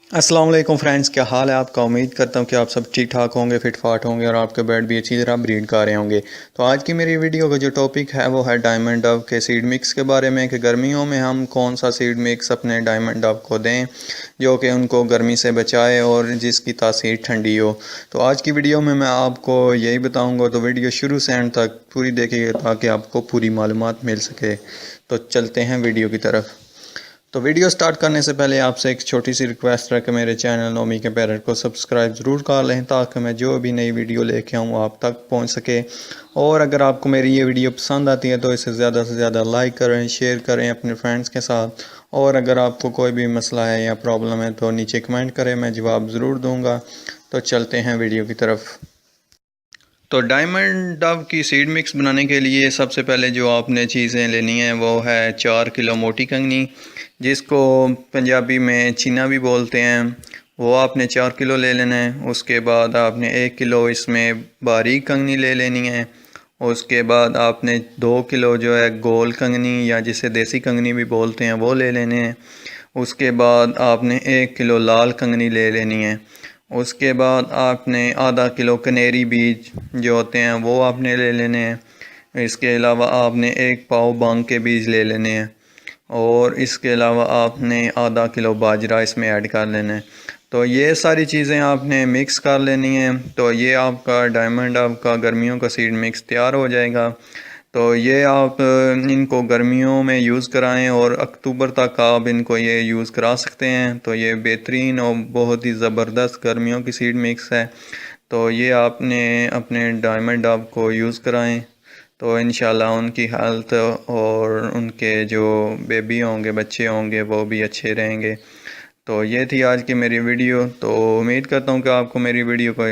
अस्सलाम वालेकुम फ्रेंड्स, क्या हाल है आपका। उम्मीद करता हूँ कि आप सब ठीक ठाक होंगे, फिट फाट होंगे और आपके बर्ड भी अच्छी तरह ब्रीड कर रहे होंगे। तो आज की मेरी वीडियो का जो टॉपिक है वो है डायमंड डव के सीड मिक्स के बारे में, कि गर्मियों में हम कौन सा सीड मिक्स अपने डायमंड डव को दें जो कि उनको गर्मी से बचाए और जिसकी तासीर ठंडी हो। तो आज की वीडियो में मैं आपको यही बताऊँगा, तो वीडियो शुरू से एंड तक पूरी देखिएगा ताकि आपको पूरी मालूमात मिल सके। तो चलते हैं वीडियो की तरफ। तो वीडियो स्टार्ट करने से पहले आपसे एक छोटी सी रिक्वेस्ट है कि मेरे चैनल नोमी के पैरट को सब्सक्राइब ज़रूर कर लें ताकि मैं जो भी नई वीडियो लेके आऊँ आप तक पहुँच सके। और अगर आपको मेरी ये वीडियो पसंद आती है तो इसे ज़्यादा से ज़्यादा लाइक करें, शेयर करें अपने फ्रेंड्स के साथ। और अगर आपको कोई भी मसला है या प्रॉब्लम है तो नीचे कमेंट करें, मैं जवाब ज़रूर दूँगा। तो चलते हैं वीडियो की तरफ। तो डायमंड डव की सीड मिक्स बनाने के लिए सबसे पहले जो आपने चीज़ें लेनी हैं वो है 4 किलो मोटी कंगनी, जिसको पंजाबी में चीना भी बोलते हैं। वो आपने 4 किलो ले लेना है। उसके बाद आपने 1 किलो इसमें बारीक कंगनी ले लेनी है। उसके बाद आपने 2 किलो जो है गोल कंगनी या जिसे देसी कंगनी भी बोलते हैं वो ले लेने हैं। उसके बाद आपने 1 किलो लाल कंगनी ले लेनी है। उसके बाद आपने आधा किलो कनेरी बीज जो होते हैं वो आपने ले लेने हैं। इसके अलावा आपने 1 पाव बांग के बीज ले लेने हैं। और इसके अलावा आपने आधा किलो बाजरा इसमें ऐड कर लेना है। तो ये सारी चीज़ें आपने मिक्स कर लेनी है। तो ये आपका डायमंड आपका गर्मियों का सीड मिक्स तैयार हो जाएगा। तो ये आप इनको गर्मियों में यूज़ कराएं और अक्टूबर तक आप इनको ये यूज़ करा सकते हैं। तो ये बेहतरीन और बहुत ही ज़बरदस्त गर्मियों की सीड मिक्स है। तो ये आपने अपने डायमंड डव को यूज़ कराएं तो इंशाल्लाह उनकी हेल्थ और उनके जो बेबी होंगे, बच्चे होंगे, वो भी अच्छे रहेंगे। तो ये थी आज की मेरी वीडियो। तो उम्मीद करता हूँ कि आपको मेरी वीडियो को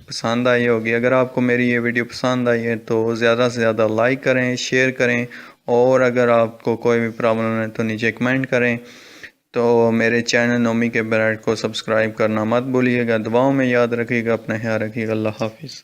पसंद आई होगी। अगर आपको मेरी ये वीडियो पसंद आई है तो ज़्यादा से ज़्यादा लाइक करें, शेयर करें। और अगर आपको कोई भी प्रॉब्लम है तो नीचे कमेंट करें। तो मेरे चैनल नोमी के पैरट को सब्सक्राइब करना मत भूलिएगा। दुआओं में याद रखिएगा, अपना ख्याल रखिएगा। अल्लाह हाफिज़।